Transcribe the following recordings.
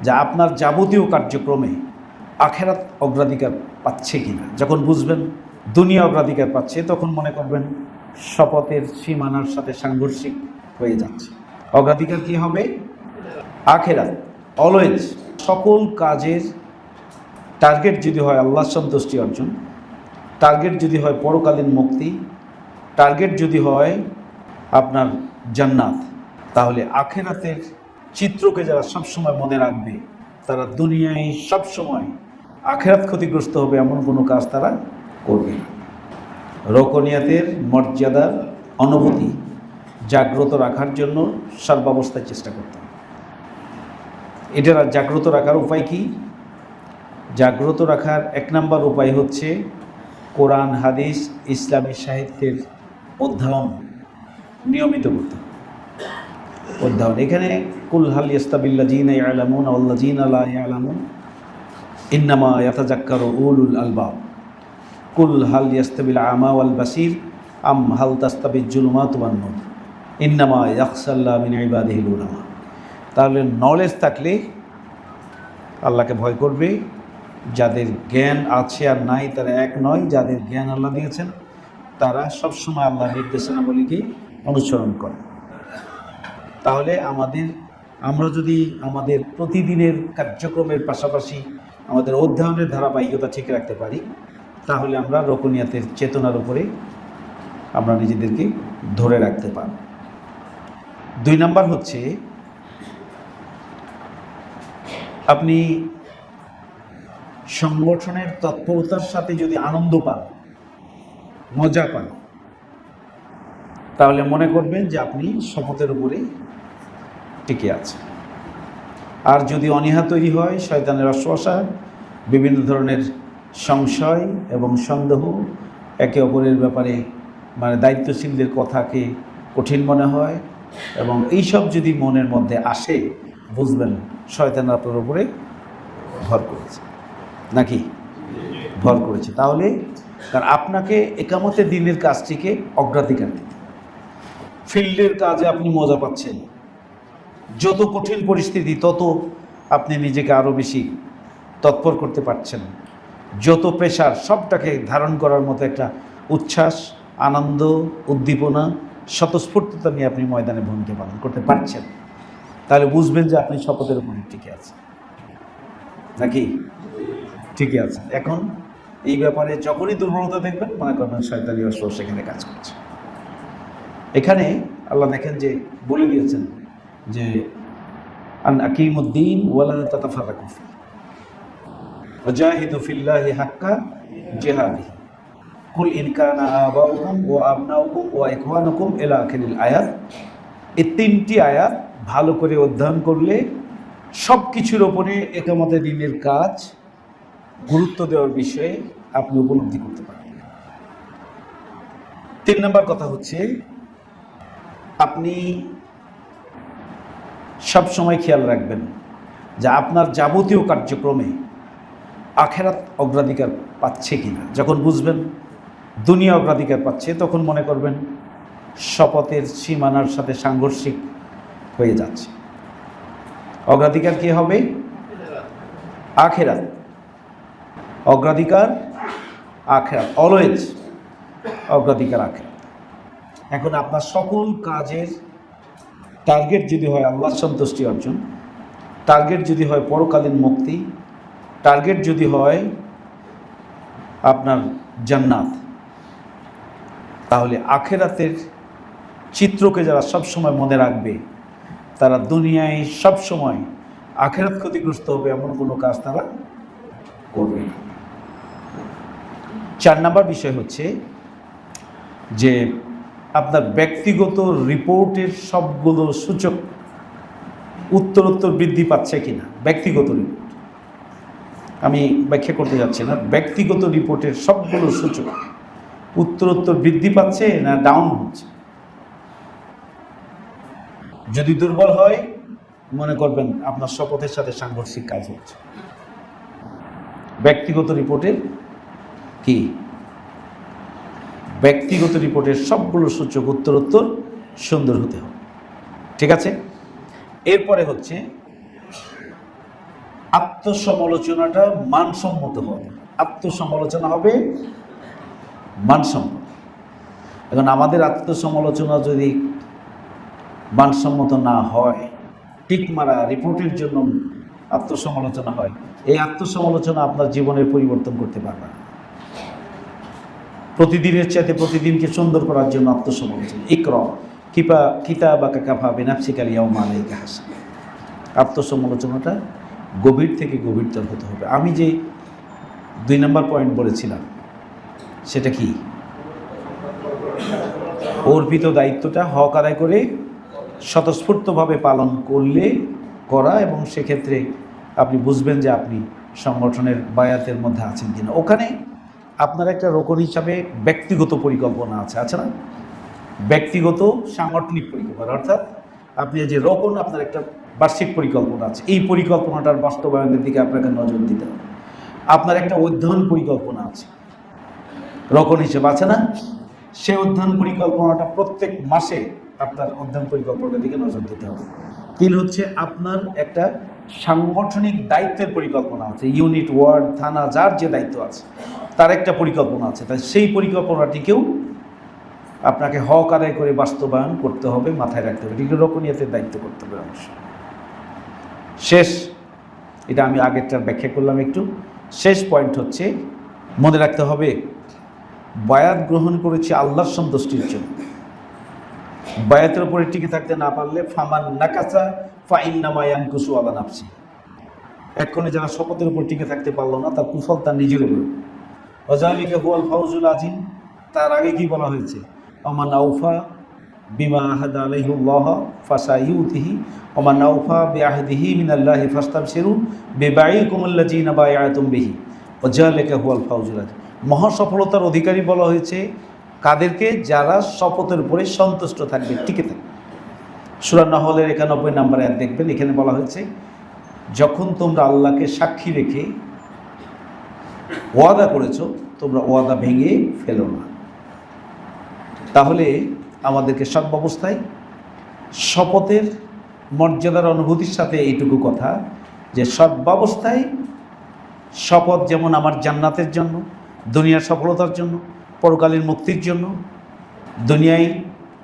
যে আপনার যাবতীয় কার্যক্রমে আখেরাত অগ্রাধিকার পাচ্ছে কিনা। যখন বুঝবেন দুনিয়া অগ্রাধিকার পাচ্ছে, তখন মনে করবেন শপথের সীমানার সাথে সাংঘর্ষিক হয়ে যাচ্ছে। অগ্রাধিকার কি হবে? আখেরাত। অলওয়েজ সকল কাজের টার্গেট যদি হয় আল্লাহর সন্তুষ্টি অর্জন, টার্গেট যদি হয় পরকালীন মুক্তি, টার্গেট যদি হয় আপনার জান্নাত, তাহলে আখেরাতের চিত্রকে যারা সবসময় মনে রাখবে তারা দুনিয়ায় সবসময় আখেরাত ক্ষতিগ্রস্ত হবে এমন কোনো কাজ তারা করবে না। রোকনিয়াতের মর্যাদার অনুভূতি জাগ্রত রাখার জন্য সর্বাবস্থায় চেষ্টা করতে হবে। এটা জাগ্রত রাখার উপায় কি? জাগ্রত রাখার এক নম্বর উপায় হচ্ছে কোরআন, হাদিস, ইসলামী সাহিত্যের অধ্যয়ন নিয়মিত করতে হবে। অধ্যয়ন এখানে কুল হাল ইয়াস্তাবিল্লাযীনা ইয়ালামুন ওয়াল্লাযীনা লা ইয়ালামুন ইন্নামা ইয়াতাযাক্কারু উলুল আলবাব। কুল হাল ইয়াস্তাবিল আমা ওয়াল বাসীর আম হাল তাস্তাবিজ জুলুমাতু ওয়ান নূর ইন্নামা ইয়াখশাল্লাহ মিন ইবাদিহিল উলামা। তাহলে নলেজ থাকলে আল্লাহকে ভয় করবে। যাদের জ্ঞান আছে আর নাই তারা এক নয়। যাদের জ্ঞান আল্লাহ দিয়েছেন তারা সবসময় আল্লাহর নির্দেশনাবলীকে অনুসরণ করে। তাহলে আমরা যদি আমাদের প্রতিদিনের কার্যক্রমের পাশাপাশি আমাদের অধ্যয়নের ধারাবাহিকতা ঠিক রাখতে পারি, তাহলে আমরা রোকনিয়াতের চেতনার উপরে আমরা নিজেদেরকে ধরে রাখতে পারব। 2 নাম্বার হচ্ছে আপনি সংগঠনের তৎপরতার সাথে যদি আনন্দ পান, মজা পান, তাহলে মনে করবেন যে আপনি শপথের উপরে টিকে আছেন। আর যদি অনীহা তৈরি হয়, শয়তানের অশ্বাসা, বিভিন্ন ধরনের সংশয় এবং সন্দেহ, একে অপরের ব্যাপারে দায়িত্বশীলদের কথাকে কঠিন মনে হয়, এবং এইসব যদি মনের মধ্যে আসে, বুঝবেন শয়তান আপনার উপরে ভর করেছে। নাকি ভর করেছে? তাহলে কারণ আপনাকে একামতে দিনের কাজটিকে অগ্রাধিকার দিতে, ফিল্ডের কাজে আপনি মজা পাচ্ছেন, যত কঠিন পরিস্থিতি তত আপনি নিজেকে আরও বেশি তৎপর করতে পারছেন, যত প্রেশার সবটাকে ধারণ করার মতো একটা উচ্ছ্বাস, আনন্দ, উদ্দীপনা, স্বতঃস্ফূর্ততা নিয়ে আপনি ময়দানে ভূমিকা পালন করতে পারছেন, তাহলে বুঝবেন যে আপনি শপথের উপরে টিকে আছেন। নাকি ঠিকই আছে? এখন এই ব্যাপারে যখনই দুর্বলতা দেখবেন, মনে করবেন শয়তানি অস্ত্র সেখানে কাজ করছে। এখানে আল্লাহ দেখেন যে বলে দিয়েছেন যে আন আকিমুদ্দিন ওয়ালা তাতাফাররাকু ফিহি ওয়াজাহিদু ফিল্লাহি হাক্কা জিহাদিহি কুল ইন কানা আবাউকুম ওয়া আবনাউকুম ওয়া ইখওয়ানুকুম ইলা আখিরিল আয়াত। এই 3টি আয়াত ভালো করে অধ্যয়ন করলে সব কিছুর ওপরে একামতে দিনের কাজ গুরুত্ব দেওয়ার বিষয়ে আপনি উপলব্ধি করতে পারবেন। 3 নম্বর কথা হচ্ছে আপনি সব সময় খেয়াল রাখবেন যে আপনার যাবতীয় কার্যক্রমে আখেরাত অগ্রাধিকার পাচ্ছে কিনা। যখন বুঝবেন দুনিয়া অগ্রাধিকার পাচ্ছে, তখন মনে করবেন শপথের সীমানার সাথে সাংঘর্ষিক হয়ে যাচ্ছে। অগ্রাধিকার কি হবে? আখেরাত। অগ্রাধিকার আখেরাত। অলওয়েজ অগ্রাধিকার আখেরাত। এখন আপনার সকল কাজের টার্গেট যদি হয় আল্লাহর সন্তুষ্টি অর্জন, টার্গেট যদি হয় পরকালীন মুক্তি, টার্গেট যদি হয় আপনার জান্নাত, তাহলে আখেরাতের চিত্রকে যারা সবসময় মনে রাখবে তারা দুনিয়ায় সবসময় আখেরাত ক্ষতিগ্রস্ত হবে এমন কোনো কাজ তারা করবে না। 4 নম্বর বিষয় হচ্ছে যে আপনার ব্যক্তিগত রিপোর্টের সবগুলো সূচক উত্তরোত্তর বৃদ্ধি পাচ্ছে কিনা। ব্যক্তিগত রিপোর্ট আমি ব্যাখ্যা করতে যাচ্ছি না, ব্যক্তিগত রিপোর্টের সবগুলো সূচক উত্তরোত্তর বৃদ্ধি পাচ্ছে না ডাউন হচ্ছে। যদি দুর্বল হয়, মনে করবেন আপনার শপথের সাথে সাংঘর্ষিক কাজ হচ্ছে। ব্যক্তিগত রিপোর্টের কি? ব্যক্তিগত রিপোর্টের সবগুলো সূচক উত্তরোত্তর সুন্দর হতে হবে। ঠিক আছে? এরপরে হচ্ছে আত্মসমালোচনাটা মানসম্মত হবে, আত্মসমালোচনা হবে মানসম্মত। এখন আমাদের আত্মসমালোচনা যদি মানসম্মত না হয়, টিক মারা রিপোর্টের জন্য আত্মসমালোচনা হয়, এই আত্মসমালোচনা আপনার জীবনের পরিবর্তন করতে পারবে না। প্রতিদিনের চাইতে প্রতিদিনকে সুন্দর করার জন্য আত্মসমালোচনা। ইকরা কিতাবাকা কাফা বিনাফসিকা আল-ইয়াওমা আলাইকা হাসিবা। আত্মসমালোচনাটা গভীর থেকে গভীরতর হতে হবে। আমি যে 2 নম্বর পয়েন্ট বলেছিলাম সেটা কি? অর্পিত দায়িত্বটা হক আদায় করে স্বতঃস্ফূর্তভাবে পালন করা, এবং সেক্ষেত্রে আপনি বুঝবেন যে আপনি সংগঠনের বায়াতের মধ্যে আছেন কিনা। ওখানে আপনার একটা রোকন হিসাবে ব্যক্তিগত পরিকল্পনা আছে না? ব্যক্তিগত সাংগঠনিক পরিকল্পনা, অর্থাৎ আপনি যে রোকন, আপনার একটা বার্ষিক পরিকল্পনা আছে, এই পরিকল্পনাটার বাস্তবায়নের দিকে আপনাকে নজর দিতে হবে। আপনার একটা অধ্যয়ন পরিকল্পনা আছে, রোকন হিসেবে আছে না? সে অধ্যয়ন পরিকল্পনাটা প্রত্যেক মাসে আপনার অধ্যয়ন পরিকল্পনার দিকে নজর দিতে হবে। 3 হচ্ছে আপনার একটা সাংগঠনিক দায়িত্বের পরিকল্পনা আছে, ইউনিট, ওয়ার্ড, থানা, যার যে দায়িত্ব আছে তার একটা পরিকল্পনা আছে। তাই সেই পরিকল্পনাটিকেও আপনাকে হক আদায় করে বাস্তবায়ন করতে হবে, মাথায় রাখতে হবে। এটিকে রোকনিয়াতের দায়িত্ব করতে হবে অংশ। শেষ, এটা আমি আগেরটার ব্যাখ্যা করলাম একটু। শেষ পয়েন্ট হচ্ছে মনে রাখতে হবে, বায়াত গ্রহণ করেছি আল্লাহর সন্তুষ্টির জন্য। বায়াতের উপরে টিকে থাকতে না পারলে ফামান নাকাসা ফাইন্নামা ইয়ানকুসু আলা নাফসি। এক্ষণে যারা শপথের উপর টিকে থাকতে পারলো না, তার কুফল তার নিজের উপর। ওয়াযালিকা হুয়াল ফাউজুল আযীম। তার আগে কি বলা হয়েছে? ওমান আউফা বিমা আহাদা আলাইহিল্লাহ ফাসায়ুতিহি ওমান আউফা বিআহদিহি মিনাল্লাহি ফাস্তাবশিরু বিবাইকুমুল্লাযীনা বায়াতুম বিহি ওয়াযালিকা হুয়াল ফাউজুল আযীম। মহাসফলতার অধিকারী বলা হয়েছে কাদেরকে? যারা শপথের উপরে সন্তুষ্ট থাকবে, টিকে থাকবে। সূরা নাহলের 91 নম্বর আয়াত দেখবেন, এখানে বলা হয়েছে যখন তোমরা আল্লাহকে সাক্ষী রেখে ওয়াদা করেছো, তোমরা ওয়াদা ভেঙে ফেলো না। তাহলে আমাদেরকে সর্বাবস্থায় শপথের মর্যাদার অনুভূতির সাথে এইটুকু কথা যে সর্বাবস্থায় শপথ যেমন আমার জান্নাতের জন্য, দুনিয়ার সফলতার জন্য, পরকালীন মুক্তির জন্য, দুনিয়ায়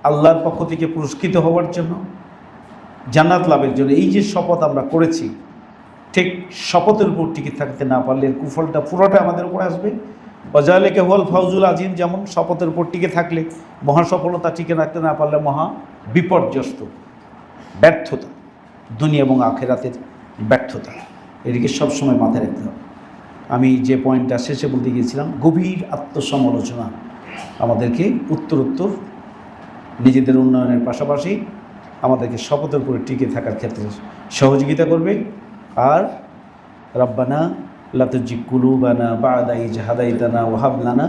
আল্লাহর পক্ষ থেকে পুরস্কৃত হওয়ার জন্য, জান্নাত লাভের জন্য, এই যে শপথ আমরা করেছি, ঠিক শপথের উপর টিকে থাকতে না পারলে কুফলটা পুরোটা আমাদের উপরে আসবে। ওয়াযালিকা হুয়াল ফাউজুল আযীম, যেমন শপথের উপর টিকে থাকলে মহা সফলতা, টিকে রাখতে না পারলে মহা বিপর্যস্ত, ব্যর্থতা, দুনিয়া এবং আখিরাতের ব্যর্থতা। এদিকে সবসময় মাথায় রাখতে হবে। আমি যে পয়েন্টটা শেষে বলতে গিয়েছিলাম, গভীর আত্মসমালোচনা আমাদেরকে উত্তরোত্তর নিজেদের উন্নয়নের পাশাপাশি আমাদেরকে শপথের উপরে টিকে থাকার ক্ষেত্রে সহযোগিতা করবে। আর রব্বানা লা তুযিগ কুলুবানা বা'দা ইয হাদাইতানা ওয়া হাব লানা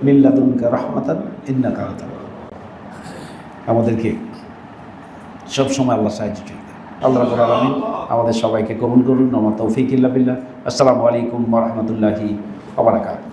মিন লাদুনকা রাহমাতান ইন্নাকা আনতাল ওয়াহ্হাব। আমাদেরকে সবসময় আল্লাহ সাহায্য করবে। আল্লাহ রাব্বুল আলামিন আমাদের সবাইকে কবুল করুন। ওয়া মা তাওফীক ইল্লা বিল্লাহ। আসসালামু আলাইকুম ওয়া রাহমাতুল্লাহি ওয়া বারাকাতুহু।